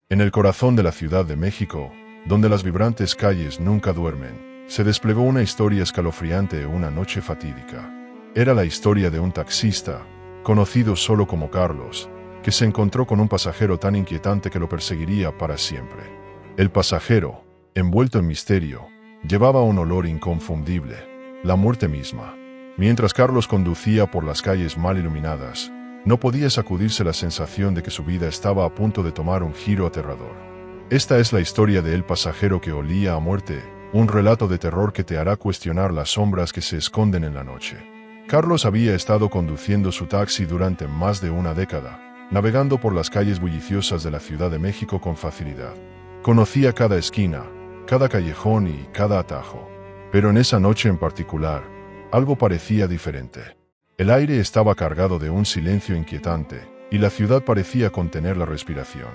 En el corazón de la Ciudad de México, donde las vibrantes calles nunca duermen, se desplegó una historia escalofriante una noche fatídica. Era la historia de un taxista, conocido solo como Carlos, que se encontró con un pasajero tan inquietante que lo perseguiría para siempre. El pasajero, envuelto en misterio, llevaba un olor inconfundible, la muerte misma. Mientras Carlos conducía por las calles mal iluminadas, no podía sacudirse la sensación de que su vida estaba a punto de tomar un giro aterrador. Esta es la historia de El pasajero que olía a muerte, un relato de terror que te hará cuestionar las sombras que se esconden en la noche. Carlos había estado conduciendo su taxi durante más de una década, navegando por las calles bulliciosas de la Ciudad de México con facilidad. Conocía cada esquina, cada callejón y cada atajo. Pero en esa noche en particular, algo parecía diferente. El aire estaba cargado de un silencio inquietante, y la ciudad parecía contener la respiración.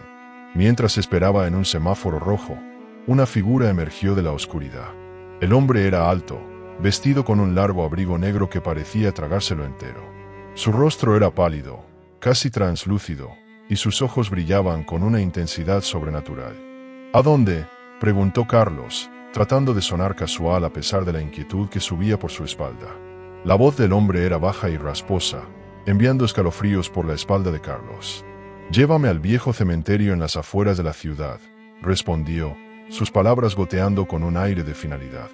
Mientras esperaba en un semáforo rojo, una figura emergió de la oscuridad. El hombre era alto, vestido con un largo abrigo negro que parecía tragárselo entero. Su rostro era pálido, casi translúcido, y sus ojos brillaban con una intensidad sobrenatural. ¿A dónde?, preguntó Carlos, tratando de sonar casual a pesar de la inquietud que subía por su espalda. La voz del hombre era baja y rasposa, enviando escalofríos por la espalda de Carlos. «Llévame al viejo cementerio en las afueras de la ciudad», respondió, sus palabras goteando con un aire de finalidad.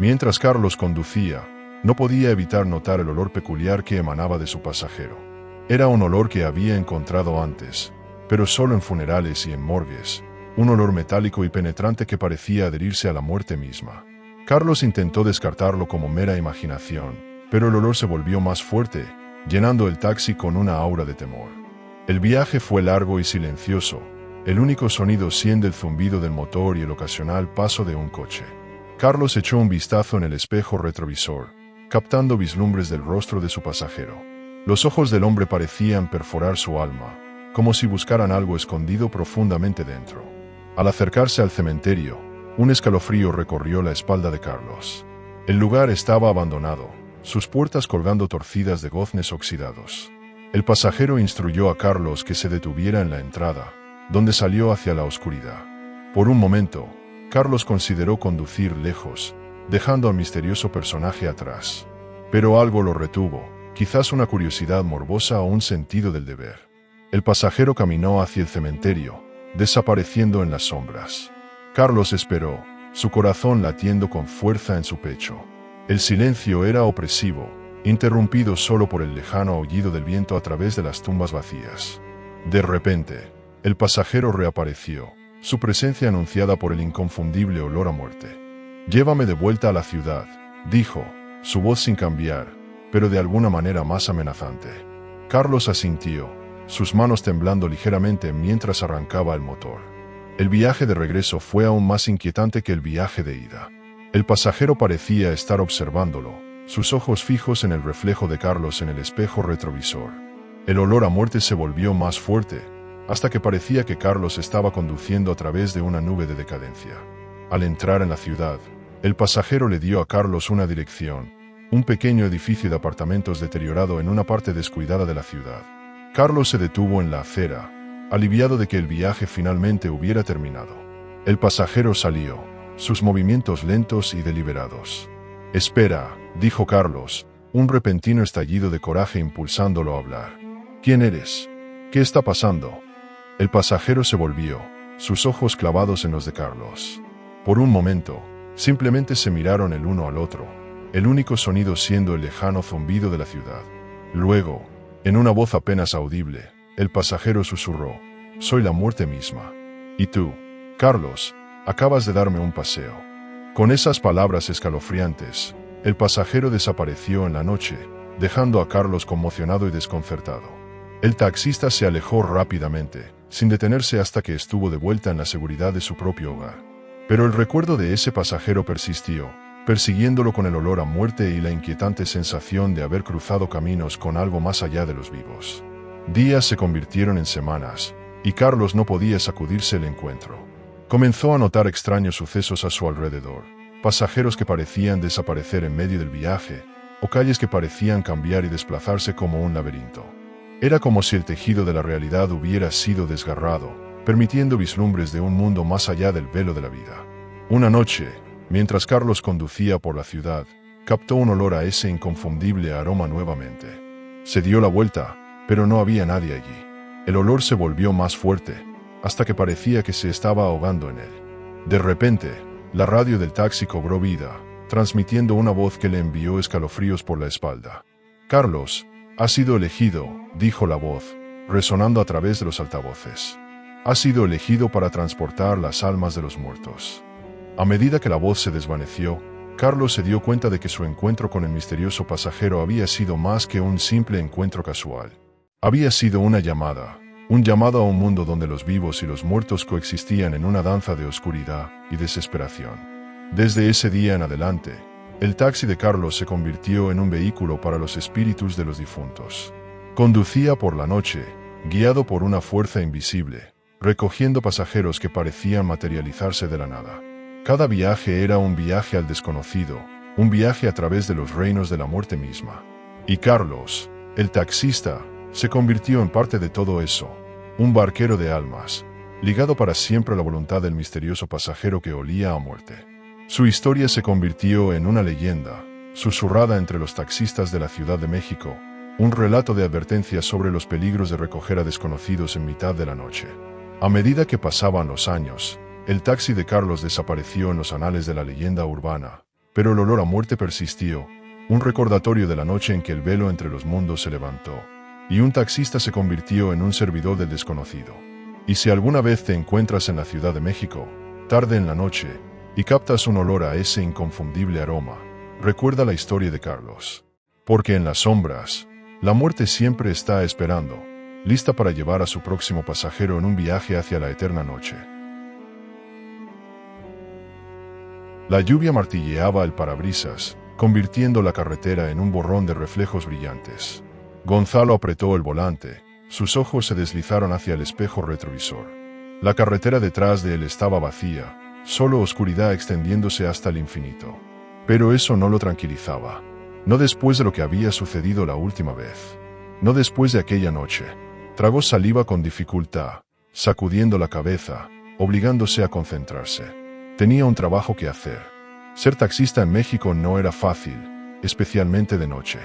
Mientras Carlos conducía, no podía evitar notar el olor peculiar que emanaba de su pasajero. Era un olor que había encontrado antes, pero solo en funerales y en morgues, un olor metálico y penetrante que parecía adherirse a la muerte misma. Carlos intentó descartarlo como mera imaginación, pero el olor se volvió más fuerte, llenando el taxi con una aura de temor. El viaje fue largo y silencioso, el único sonido siendo el zumbido del motor y el ocasional paso de un coche. Carlos echó un vistazo en el espejo retrovisor, captando vislumbres del rostro de su pasajero. Los ojos del hombre parecían perforar su alma, como si buscaran algo escondido profundamente dentro. Al acercarse al cementerio, un escalofrío recorrió la espalda de Carlos. El lugar estaba abandonado, sus puertas colgando torcidas de goznes oxidados. El pasajero instruyó a Carlos que se detuviera en la entrada, donde salió hacia la oscuridad. Por un momento, Carlos consideró conducir lejos, dejando al misterioso personaje atrás. Pero algo lo retuvo, quizás una curiosidad morbosa o un sentido del deber. El pasajero caminó hacia el cementerio, desapareciendo en las sombras. Carlos esperó, su corazón latiendo con fuerza en su pecho. El silencio era opresivo, interrumpido solo por el lejano aullido del viento a través de las tumbas vacías. De repente, el pasajero reapareció, su presencia anunciada por el inconfundible olor a muerte. «Llévame de vuelta a la ciudad», dijo, su voz sin cambiar, pero de alguna manera más amenazante. Carlos asintió, sus manos temblando ligeramente mientras arrancaba el motor. El viaje de regreso fue aún más inquietante que el viaje de ida. El pasajero parecía estar observándolo, sus ojos fijos en el reflejo de Carlos en el espejo retrovisor. El olor a muerte se volvió más fuerte, hasta que parecía que Carlos estaba conduciendo a través de una nube de decadencia. Al entrar en la ciudad, el pasajero le dio a Carlos una dirección, un pequeño edificio de apartamentos deteriorado en una parte descuidada de la ciudad. Carlos se detuvo en la acera, aliviado de que el viaje finalmente hubiera terminado. El pasajero salió, sus movimientos lentos y deliberados. «Espera», dijo Carlos, un repentino estallido de coraje impulsándolo a hablar. «¿Quién eres? ¿Qué está pasando?». El pasajero se volvió, sus ojos clavados en los de Carlos. Por un momento, simplemente se miraron el uno al otro, el único sonido siendo el lejano zumbido de la ciudad. Luego, en una voz apenas audible, el pasajero susurró: «Soy la muerte misma. Y tú, Carlos, acabas de darme un paseo». Con esas palabras escalofriantes, el pasajero desapareció en la noche, dejando a Carlos conmocionado y desconcertado. El taxista se alejó rápidamente, sin detenerse hasta que estuvo de vuelta en la seguridad de su propio hogar. Pero el recuerdo de ese pasajero persistió, persiguiéndolo con el olor a muerte y la inquietante sensación de haber cruzado caminos con algo más allá de los vivos. Días se convirtieron en semanas, y Carlos no podía sacudirse el encuentro. Comenzó a notar extraños sucesos a su alrededor, pasajeros que parecían desaparecer en medio del viaje, o calles que parecían cambiar y desplazarse como un laberinto. Era como si el tejido de la realidad hubiera sido desgarrado, permitiendo vislumbres de un mundo más allá del velo de la vida. Una noche, mientras Carlos conducía por la ciudad, captó un olor a ese inconfundible aroma nuevamente. Se dio la vuelta, pero no había nadie allí. El olor se volvió más fuerte, hasta que parecía que se estaba ahogando en él. De repente, la radio del taxi cobró vida, transmitiendo una voz que le envió escalofríos por la espalda. «Carlos, has sido elegido», dijo la voz, resonando a través de los altavoces. «Has sido elegido para transportar las almas de los muertos». A medida que la voz se desvaneció, Carlos se dio cuenta de que su encuentro con el misterioso pasajero había sido más que un simple encuentro casual. Había sido una llamada, un llamado a un mundo donde los vivos y los muertos coexistían en una danza de oscuridad y desesperación. Desde ese día en adelante, el taxi de Carlos se convirtió en un vehículo para los espíritus de los difuntos. Conducía por la noche, guiado por una fuerza invisible, recogiendo pasajeros que parecían materializarse de la nada. Cada viaje era un viaje al desconocido, un viaje a través de los reinos de la muerte misma. Y Carlos, el taxista, se convirtió en parte de todo eso, un barquero de almas, ligado para siempre a la voluntad del misterioso pasajero que olía a muerte. Su historia se convirtió en una leyenda, susurrada entre los taxistas de la Ciudad de México, un relato de advertencia sobre los peligros de recoger a desconocidos en mitad de la noche. A medida que pasaban los años, el taxi de Carlos desapareció en los anales de la leyenda urbana, pero el olor a muerte persistió, un recordatorio de la noche en que el velo entre los mundos se levantó, y un taxista se convirtió en un servidor del desconocido. Y si alguna vez te encuentras en la Ciudad de México, tarde en la noche, y captas un olor a ese inconfundible aroma, recuerda la historia de Carlos. Porque en las sombras, la muerte siempre está esperando, lista para llevar a su próximo pasajero en un viaje hacia la eterna noche. La lluvia martilleaba el parabrisas, convirtiendo la carretera en un borrón de reflejos brillantes. Gonzalo apretó el volante, sus ojos se deslizaron hacia el espejo retrovisor. La carretera detrás de él estaba vacía, solo oscuridad extendiéndose hasta el infinito. Pero eso no lo tranquilizaba. No después de lo que había sucedido la última vez. No después de aquella noche. Tragó saliva con dificultad, sacudiendo la cabeza, obligándose a concentrarse. Tenía un trabajo que hacer. Ser taxista en México no era fácil, especialmente de noche.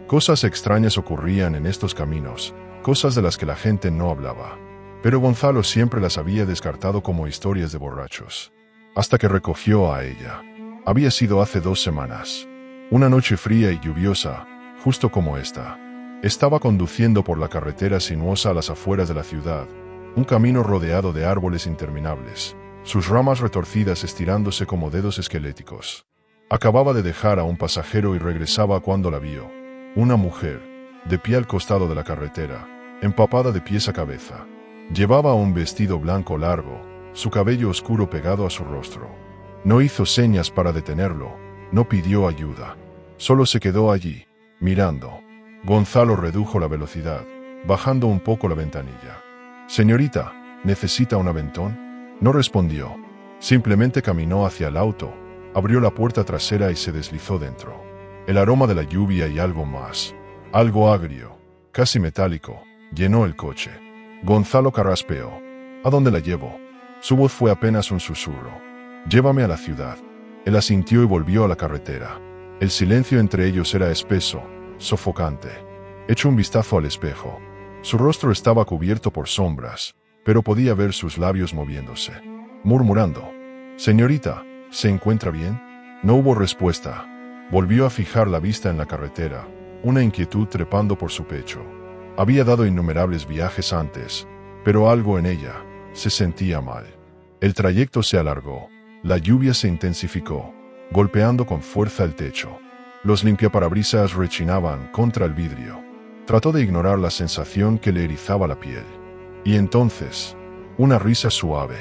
Cosas extrañas ocurrían en estos caminos, cosas de las que la gente no hablaba. Pero Gonzalo siempre las había descartado como historias de borrachos. Hasta que recogió a ella. Había sido hace 2 semanas. Una noche fría y lluviosa, justo como esta. Estaba conduciendo por la carretera sinuosa a las afueras de la ciudad, un camino rodeado de árboles interminables, sus ramas retorcidas estirándose como dedos esqueléticos. Acababa de dejar a un pasajero y regresaba cuando la vio. Una mujer, de pie al costado de la carretera, empapada de pies a cabeza. Llevaba un vestido blanco largo, su cabello oscuro pegado a su rostro. No hizo señas para detenerlo, no pidió ayuda. Solo se quedó allí, mirando. Gonzalo redujo la velocidad, bajando un poco la ventanilla. «Señorita, ¿necesita un aventón?». No respondió. Simplemente caminó hacia el auto, abrió la puerta trasera y se deslizó dentro. El aroma de la lluvia y algo más, algo agrio, casi metálico, llenó el coche. Gonzalo carraspeó. «¿A dónde la llevo?». Su voz fue apenas un susurro. «Llévame a la ciudad». Él asintió y volvió a la carretera. El silencio entre ellos era espeso, sofocante. Echó un vistazo al espejo. Su rostro estaba cubierto por sombras, pero podía ver sus labios moviéndose, murmurando. «Señorita, ¿se encuentra bien?». No hubo respuesta. Volvió a fijar la vista en la carretera, una inquietud trepando por su pecho. Había dado innumerables viajes antes, pero algo en ella se sentía mal. El trayecto se alargó, la lluvia se intensificó, golpeando con fuerza el techo. Los limpiaparabrisas rechinaban contra el vidrio. Trató de ignorar la sensación que le erizaba la piel. Y entonces, una risa suave.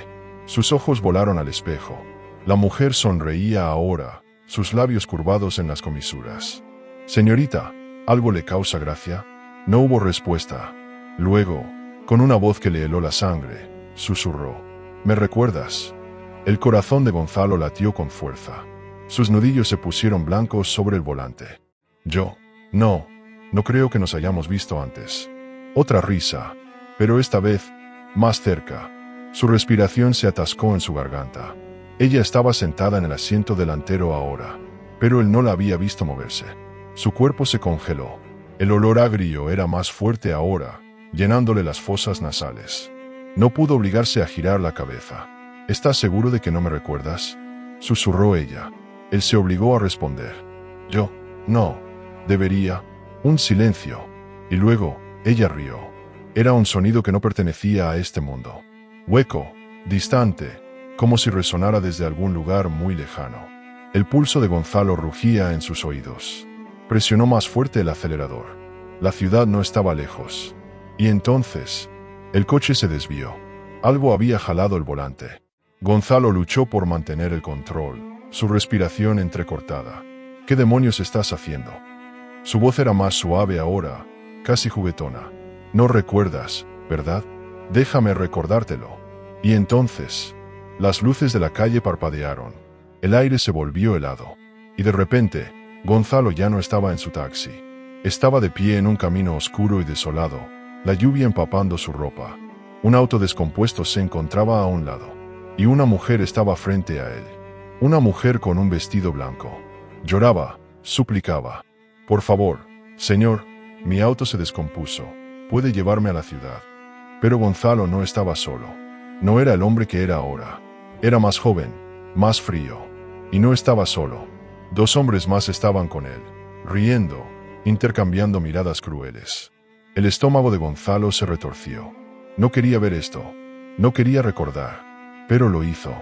Sus ojos volaron al espejo. La mujer sonreía ahora, sus labios curvados en las comisuras. «Señorita, ¿algo le causa gracia?». No hubo respuesta. Luego, con una voz que le heló la sangre, susurró. «¿Me recuerdas?». El corazón de Gonzalo latió con fuerza. Sus nudillos se pusieron blancos sobre el volante. «Yo, no creo que nos hayamos visto antes». Otra risa, pero esta vez, más cerca. Su respiración se atascó en su garganta. Ella estaba sentada en el asiento delantero ahora, pero él no la había visto moverse. Su cuerpo se congeló. El olor agrio era más fuerte ahora, llenándole las fosas nasales. No pudo obligarse a girar la cabeza. ¿Estás seguro de que no me recuerdas?, susurró ella. Él se obligó a responder. Yo, no. Debería. Un silencio. Y luego, ella rió. Era un sonido que no pertenecía a este mundo. Hueco, distante, como si resonara desde algún lugar muy lejano. El pulso de Gonzalo rugía en sus oídos. Presionó más fuerte el acelerador. La ciudad no estaba lejos. Y entonces, el coche se desvió. Algo había jalado el volante. Gonzalo luchó por mantener el control, su respiración entrecortada. ¿Qué demonios estás haciendo? Su voz era más suave ahora, casi juguetona. No recuerdas, ¿verdad? Déjame recordártelo. Y entonces, las luces de la calle parpadearon. El aire se volvió helado. Y de repente, Gonzalo ya no estaba en su taxi. Estaba de pie en un camino oscuro y desolado, la lluvia empapando su ropa. Un auto descompuesto se encontraba a un lado. Y una mujer estaba frente a él. Una mujer con un vestido blanco. Lloraba, suplicaba. Por favor, señor, mi auto se descompuso. Puede llevarme a la ciudad. Pero Gonzalo no estaba solo. No era el hombre que era ahora. Era más joven, más frío. Y no estaba solo. Dos hombres más estaban con él, riendo, intercambiando miradas crueles. El estómago de Gonzalo se retorció. No quería ver esto. No quería recordar. Pero lo hizo.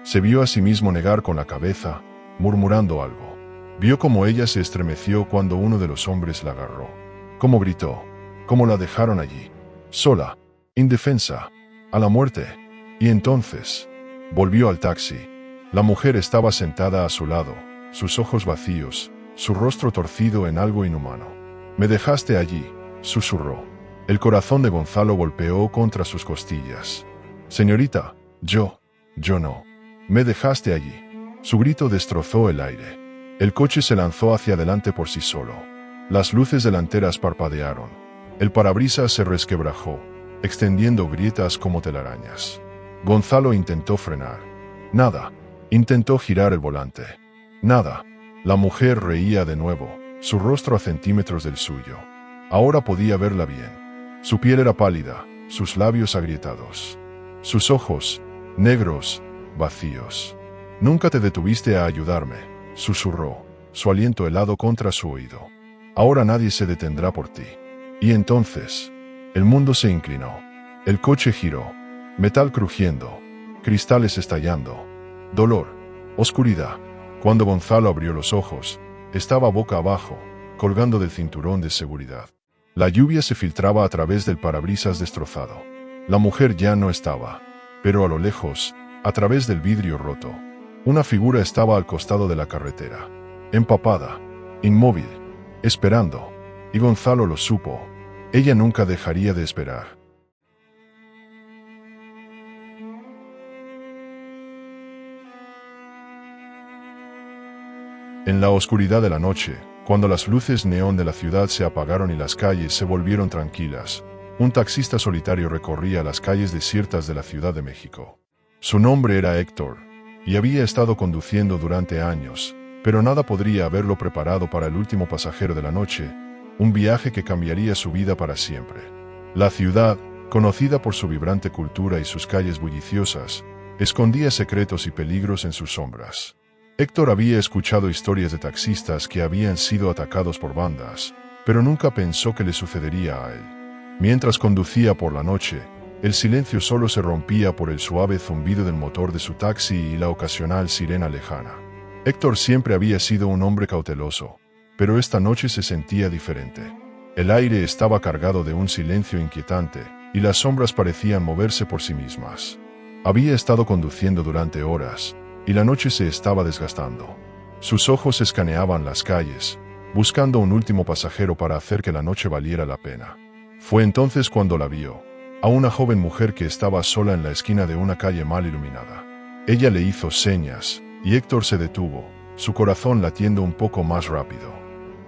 Se vio a sí mismo negar con la cabeza, murmurando algo. Vio cómo ella se estremeció cuando uno de los hombres la agarró. Cómo gritó. Cómo la dejaron allí. Sola. Indefensa. A la muerte. Y entonces, volvió al taxi. La mujer estaba sentada a su lado, sus ojos vacíos, su rostro torcido en algo inhumano. Me dejaste allí, susurró. El corazón de Gonzalo golpeó contra sus costillas. Señorita, yo no. Me dejaste allí. Su grito destrozó el aire. El coche se lanzó hacia adelante por sí solo. Las luces delanteras parpadearon. El parabrisas se resquebrajó, extendiendo grietas como telarañas. Gonzalo intentó frenar. Nada. Intentó girar el volante. Nada. La mujer reía de nuevo, su rostro a centímetros del suyo. Ahora podía verla bien. Su piel era pálida, sus labios agrietados. Sus ojos, negros, vacíos. Nunca te detuviste a ayudarme, susurró, su aliento helado contra su oído. Ahora nadie se detendrá por ti. Y entonces, el mundo se inclinó. El coche giró. Metal crujiendo. Cristales estallando. Dolor. Oscuridad. Cuando Gonzalo abrió los ojos, estaba boca abajo, colgando del cinturón de seguridad. La lluvia se filtraba a través del parabrisas destrozado. La mujer ya no estaba. Pero a lo lejos, a través del vidrio roto, una figura estaba al costado de la carretera. Empapada. Inmóvil. Esperando. Y Gonzalo lo supo. Ella nunca dejaría de esperar. En la oscuridad de la noche, cuando las luces neón de la ciudad se apagaron y las calles se volvieron tranquilas, un taxista solitario recorría las calles desiertas de la Ciudad de México. Su nombre era Héctor, y había estado conduciendo durante años, pero nada podría haberlo preparado para el último pasajero de la noche, un viaje que cambiaría su vida para siempre. La ciudad, conocida por su vibrante cultura y sus calles bulliciosas, escondía secretos y peligros en sus sombras. Héctor había escuchado historias de taxistas que habían sido atacados por bandas, pero nunca pensó que le sucedería a él. Mientras conducía por la noche, el silencio solo se rompía por el suave zumbido del motor de su taxi y la ocasional sirena lejana. Héctor siempre había sido un hombre cauteloso, pero esta noche se sentía diferente. El aire estaba cargado de un silencio inquietante, y las sombras parecían moverse por sí mismas. Había estado conduciendo durante horas, y la noche se estaba desgastando. Sus ojos escaneaban las calles, buscando un último pasajero para hacer que la noche valiera la pena. Fue entonces cuando la vio, a una joven mujer que estaba sola en la esquina de una calle mal iluminada. Ella le hizo señas, y Héctor se detuvo, su corazón latiendo un poco más rápido.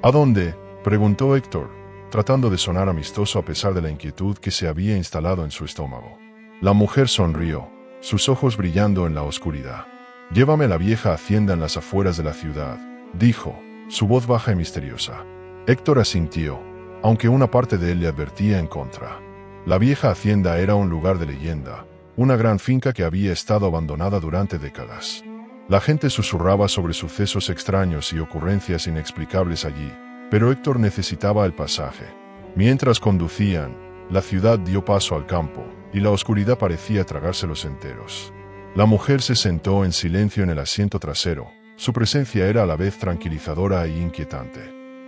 ¿A dónde?, preguntó Héctor, tratando de sonar amistoso a pesar de la inquietud que se había instalado en su estómago. La mujer sonrió, sus ojos brillando en la oscuridad. «Llévame a la vieja hacienda en las afueras de la ciudad», dijo, su voz baja y misteriosa. Héctor asintió, aunque una parte de él le advertía en contra. La vieja hacienda era un lugar de leyenda, una gran finca que había estado abandonada durante décadas. La gente susurraba sobre sucesos extraños y ocurrencias inexplicables allí, pero Héctor necesitaba el pasaje. Mientras conducían, la ciudad dio paso al campo, y la oscuridad parecía tragárselos enteros. La mujer se sentó en silencio en el asiento trasero. Su presencia era a la vez tranquilizadora e inquietante.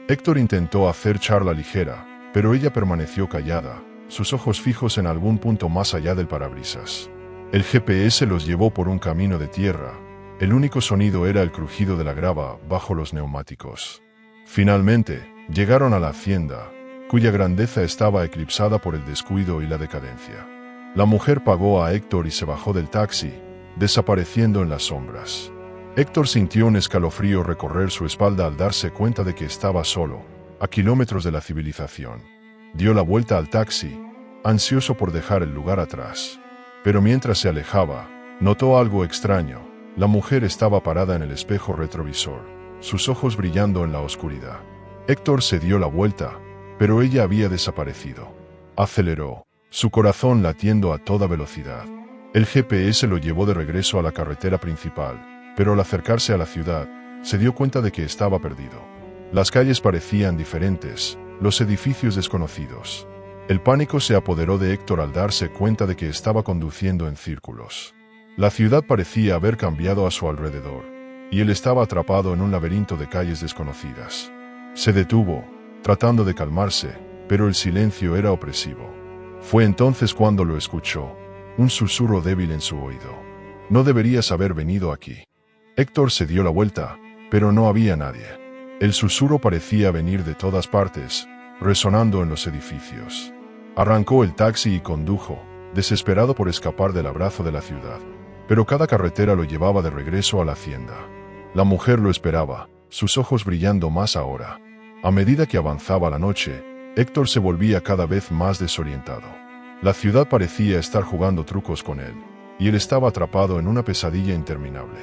Héctor intentó hacer charla ligera, pero ella permaneció callada, sus ojos fijos en algún punto más allá del parabrisas. El GPS los llevó por un camino de tierra. El único sonido era el crujido de la grava bajo los neumáticos. Finalmente, llegaron a la hacienda, cuya grandeza estaba eclipsada por el descuido y la decadencia. La mujer pagó a Héctor y se bajó del taxi, desapareciendo en las sombras. Héctor sintió un escalofrío recorrer su espalda al darse cuenta de que estaba solo, a kilómetros de la civilización. Dio la vuelta al taxi, ansioso por dejar el lugar atrás. Pero mientras se alejaba, notó algo extraño. La mujer estaba parada en el espejo retrovisor, sus ojos brillando en la oscuridad. Héctor se dio la vuelta, pero ella había desaparecido. Aceleró, su corazón latiendo a toda velocidad. El GPS lo llevó de regreso a la carretera principal, pero al acercarse a la ciudad, se dio cuenta de que estaba perdido. Las calles parecían diferentes, los edificios desconocidos. El pánico se apoderó de Héctor al darse cuenta de que estaba conduciendo en círculos. La ciudad parecía haber cambiado a su alrededor, y él estaba atrapado en un laberinto de calles desconocidas. Se detuvo, tratando de calmarse, pero el silencio era opresivo. Fue entonces cuando lo escuchó, un susurro débil en su oído. «No deberías haber venido aquí». Héctor se dio la vuelta, pero no había nadie. El susurro parecía venir de todas partes, resonando en los edificios. Arrancó el taxi y condujo, desesperado por escapar del abrazo de la ciudad. Pero cada carretera lo llevaba de regreso a la hacienda. La mujer lo esperaba, sus ojos brillando más ahora. A medida que avanzaba la noche, Héctor se volvía cada vez más desorientado. La ciudad parecía estar jugando trucos con él, y él estaba atrapado en una pesadilla interminable.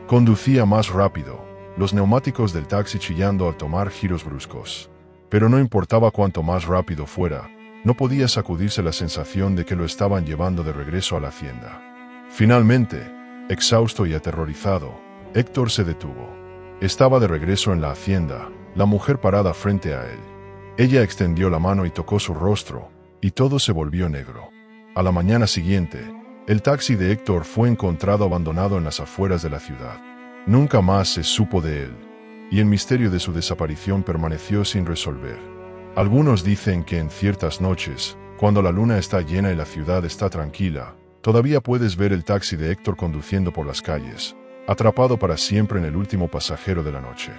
Conducía más rápido, los neumáticos del taxi chillando al tomar giros bruscos. Pero no importaba cuánto más rápido fuera, no podía sacudirse la sensación de que lo estaban llevando de regreso a la hacienda. Finalmente, exhausto y aterrorizado, Héctor se detuvo. Estaba de regreso en la hacienda, la mujer parada frente a él. Ella extendió la mano y tocó su rostro, y todo se volvió negro. A la mañana siguiente, el taxi de Héctor fue encontrado abandonado en las afueras de la ciudad. Nunca más se supo de él, y el misterio de su desaparición permaneció sin resolver. Algunos dicen que en ciertas noches, cuando la luna está llena y la ciudad está tranquila, todavía puedes ver el taxi de Héctor conduciendo por las calles, atrapado para siempre en el último pasajero de la noche.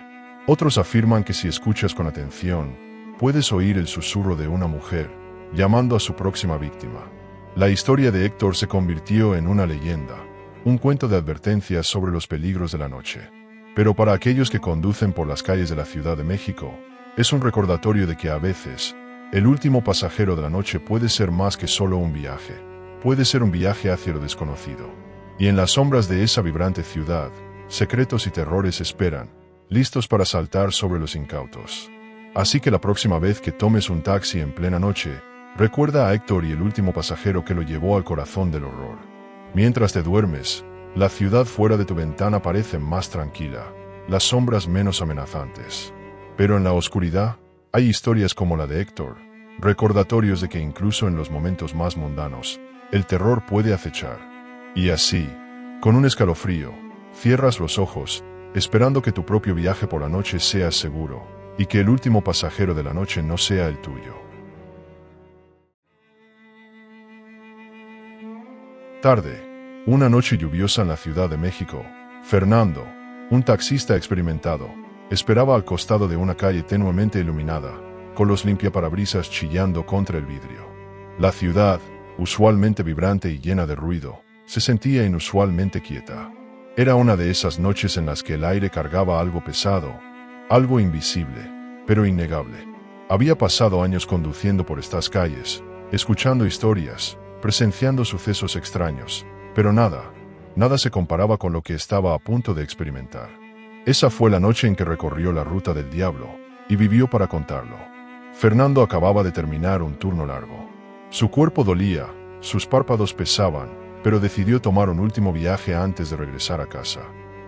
Otros afirman que si escuchas con atención, puedes oír el susurro de una mujer, llamando a su próxima víctima. La historia de Héctor se convirtió en una leyenda, un cuento de advertencias sobre los peligros de la noche. Pero para aquellos que conducen por las calles de la Ciudad de México, es un recordatorio de que a veces, el último pasajero de la noche puede ser más que solo un viaje. Puede ser un viaje hacia lo desconocido. Y en las sombras de esa vibrante ciudad, secretos y terrores esperan, listos para saltar sobre los incautos. Así que la próxima vez que tomes un taxi en plena noche, recuerda a Héctor y el último pasajero que lo llevó al corazón del horror. Mientras te duermes, la ciudad fuera de tu ventana parece más tranquila, las sombras menos amenazantes. Pero en la oscuridad, hay historias como la de Héctor, recordatorios de que incluso en los momentos más mundanos, el terror puede acechar. Y así, con un escalofrío, cierras los ojos, esperando que tu propio viaje por la noche sea seguro, y que el último pasajero de la noche no sea el tuyo. Tarde. Una noche lluviosa en la Ciudad de México, Fernando, un taxista experimentado, esperaba al costado de una calle tenuemente iluminada, con los limpiaparabrisas chillando contra el vidrio. La ciudad, usualmente vibrante y llena de ruido, se sentía inusualmente quieta. Era una de esas noches en las que el aire cargaba algo pesado, algo invisible, pero innegable. Había pasado años conduciendo por estas calles, escuchando historias, presenciando sucesos extraños, pero nada se comparaba con lo que estaba a punto de experimentar. Esa fue la noche en que recorrió la ruta del diablo, y vivió para contarlo. Fernando acababa de terminar un turno largo. Su cuerpo dolía, sus párpados pesaban, pero decidió tomar un último viaje antes de regresar a casa.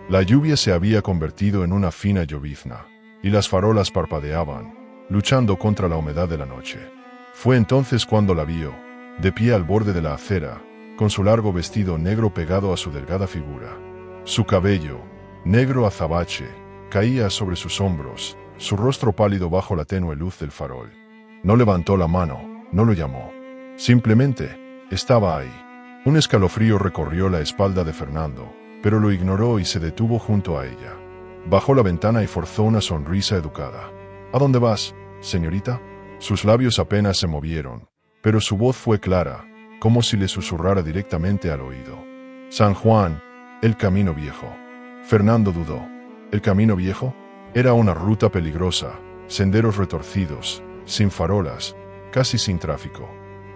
La lluvia se había convertido en una fina llovizna, y las farolas parpadeaban, luchando contra la humedad de la noche. Fue entonces cuando la vio, de pie al borde de la acera, con su largo vestido negro pegado a su delgada figura. Su cabello, negro azabache, caía sobre sus hombros, su rostro pálido bajo la tenue luz del farol. No levantó la mano, no lo llamó. Simplemente, estaba ahí. Un escalofrío recorrió la espalda de Fernando, pero lo ignoró y se detuvo junto a ella. Bajó la ventana y forzó una sonrisa educada. ¿A dónde vas, señorita? Sus labios apenas se movieron, pero su voz fue clara, como si le susurrara directamente al oído. San Juan, el camino viejo. Fernando dudó. ¿El camino viejo? Era una ruta peligrosa, senderos retorcidos, sin farolas, casi sin tráfico.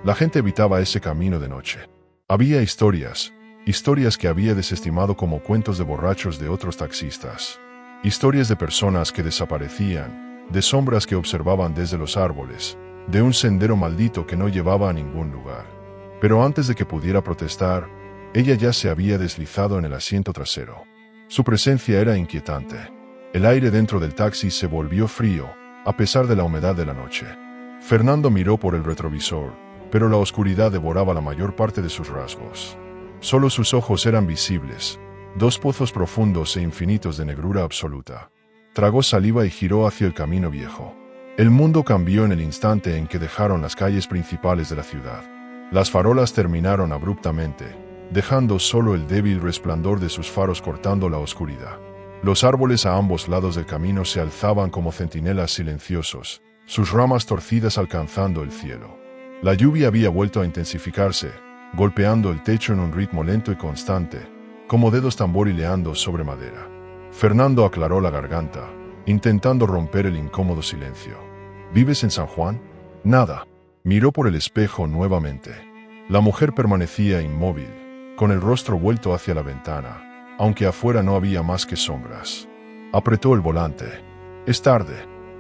La gente evitaba ese camino de noche. Había historias que había desestimado como cuentos de borrachos de otros taxistas. Historias de personas que desaparecían, de sombras que observaban desde los árboles, de un sendero maldito que no llevaba a ningún lugar. Pero antes de que pudiera protestar, ella ya se había deslizado en el asiento trasero. Su presencia era inquietante. El aire dentro del taxi se volvió frío, a pesar de la humedad de la noche. Fernando miró por el retrovisor, pero la oscuridad devoraba la mayor parte de sus rasgos. Solo sus ojos eran visibles, dos pozos profundos e infinitos de negrura absoluta. Tragó saliva y giró hacia el camino viejo. El mundo cambió en el instante en que dejaron las calles principales de la ciudad. Las farolas terminaron abruptamente, dejando solo el débil resplandor de sus faros cortando la oscuridad. Los árboles a ambos lados del camino se alzaban como centinelas silenciosos, sus ramas torcidas alcanzando el cielo. La lluvia había vuelto a intensificarse, golpeando el techo en un ritmo lento y constante, como dedos tamborileando sobre madera. Fernando aclaró la garganta, intentando romper el incómodo silencio. ¿Vives en San Juan? Nada. Miró por el espejo nuevamente. La mujer permanecía inmóvil, con el rostro vuelto hacia la ventana, aunque afuera no había más que sombras. Apretó el volante. Es tarde.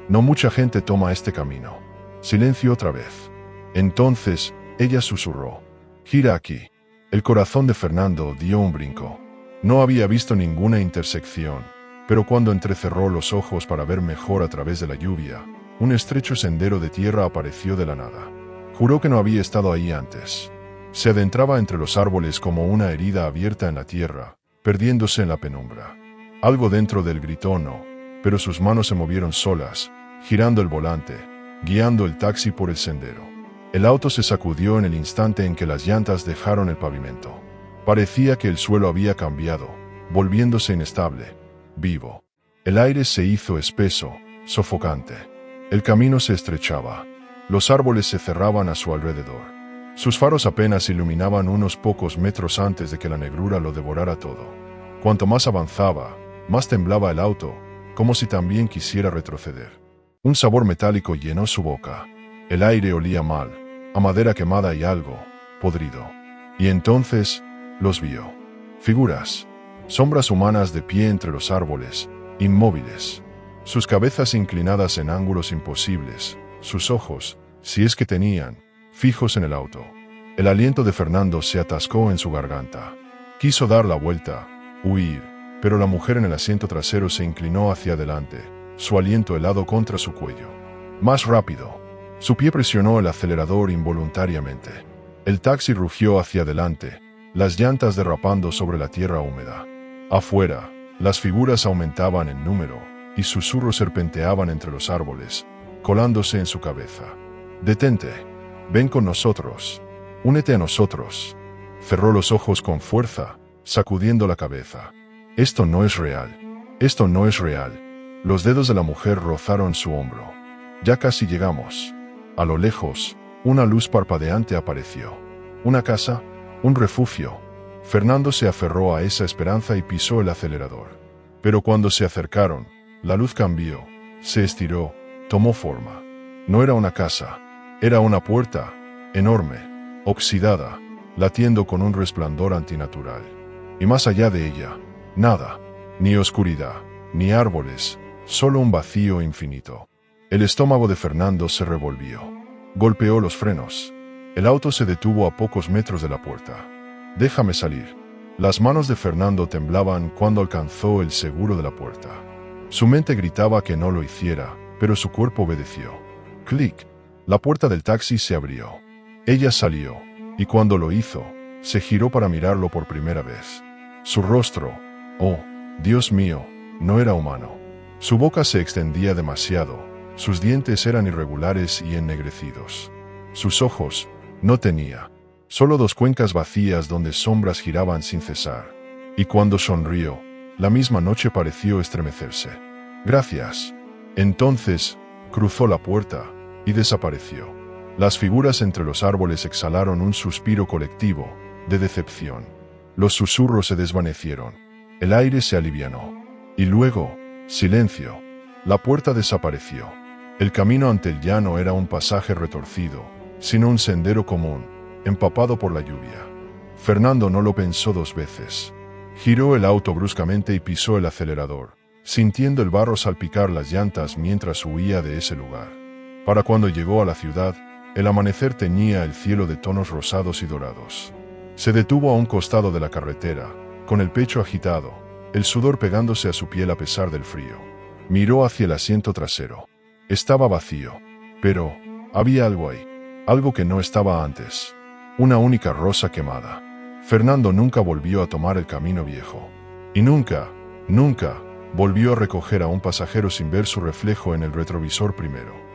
No mucha gente toma este camino. Silencio otra vez. Entonces, ella susurró. Gira aquí. El corazón de Fernando dio un brinco. No había visto ninguna intersección, pero cuando entrecerró los ojos para ver mejor a través de la lluvia, un estrecho sendero de tierra apareció de la nada. Juró que no había estado ahí antes. Se adentraba entre los árboles como una herida abierta en la tierra, perdiéndose en la penumbra. Algo dentro del gritó no, pero sus manos se movieron solas, girando el volante, guiando el taxi por el sendero. El auto se sacudió en el instante en que las llantas dejaron el pavimento. Parecía que el suelo había cambiado, volviéndose inestable, vivo. El aire se hizo espeso, sofocante. El camino se estrechaba. Los árboles se cerraban a su alrededor. Sus faros apenas iluminaban unos pocos metros antes de que la negrura lo devorara todo. Cuanto más avanzaba, más temblaba el auto, como si también quisiera retroceder. Un sabor metálico llenó su boca. El aire olía mal, a madera quemada y algo podrido. Y entonces, los vio. Figuras. Sombras humanas de pie entre los árboles, inmóviles. Sus cabezas inclinadas en ángulos imposibles, sus ojos, si es que tenían, fijos en el auto. El aliento de Fernando se atascó en su garganta. Quiso dar la vuelta, huir, pero la mujer en el asiento trasero se inclinó hacia adelante, su aliento helado contra su cuello. Más rápido. Su pie presionó el acelerador involuntariamente. El taxi rugió hacia adelante, las llantas derrapando sobre la tierra húmeda. Afuera, las figuras aumentaban en número, y susurros serpenteaban entre los árboles, colándose en su cabeza. «Detente. Ven con nosotros. Únete a nosotros». Cerró los ojos con fuerza, sacudiendo la cabeza. «Esto no es real. Esto no es real». Los dedos de la mujer rozaron su hombro. «Ya casi llegamos». A lo lejos, una luz parpadeante apareció. ¿Una casa? ¿Un refugio? Fernando se aferró a esa esperanza y pisó el acelerador. Pero cuando se acercaron, la luz cambió, se estiró, tomó forma. No era una casa, era una puerta, enorme, oxidada, latiendo con un resplandor antinatural. Y más allá de ella, nada, ni oscuridad, ni árboles, solo un vacío infinito. El estómago de Fernando se revolvió. Golpeó los frenos. El auto se detuvo a pocos metros de la puerta. «Déjame salir». Las manos de Fernando temblaban cuando alcanzó el seguro de la puerta. Su mente gritaba que no lo hiciera, pero su cuerpo obedeció. Clic. La puerta del taxi se abrió. Ella salió, y cuando lo hizo, se giró para mirarlo por primera vez. Su rostro, oh, Dios mío, no era humano. Su boca se extendía demasiado, sus dientes eran irregulares y ennegrecidos. Sus ojos, no tenía. Solo dos cuencas vacías donde sombras giraban sin cesar. Y cuando sonrió, la misma noche pareció estremecerse. «Gracias». Entonces, cruzó la puerta y desapareció. Las figuras entre los árboles exhalaron un suspiro colectivo, de decepción. Los susurros se desvanecieron. El aire se alivianó. Y luego, silencio. La puerta desapareció. El camino ante el llano era un pasaje retorcido, sino un sendero común, empapado por la lluvia. Fernando no lo pensó dos veces. Giró el auto bruscamente y pisó el acelerador, sintiendo el barro salpicar las llantas mientras huía de ese lugar. Para cuando llegó a la ciudad, el amanecer teñía el cielo de tonos rosados y dorados. Se detuvo a un costado de la carretera, con el pecho agitado, el sudor pegándose a su piel a pesar del frío. Miró hacia el asiento trasero. Estaba vacío, pero había algo ahí, algo que no estaba antes. Una única rosa quemada. Fernando nunca volvió a tomar el camino viejo. Y nunca volvió a recoger a un pasajero sin ver su reflejo en el retrovisor primero.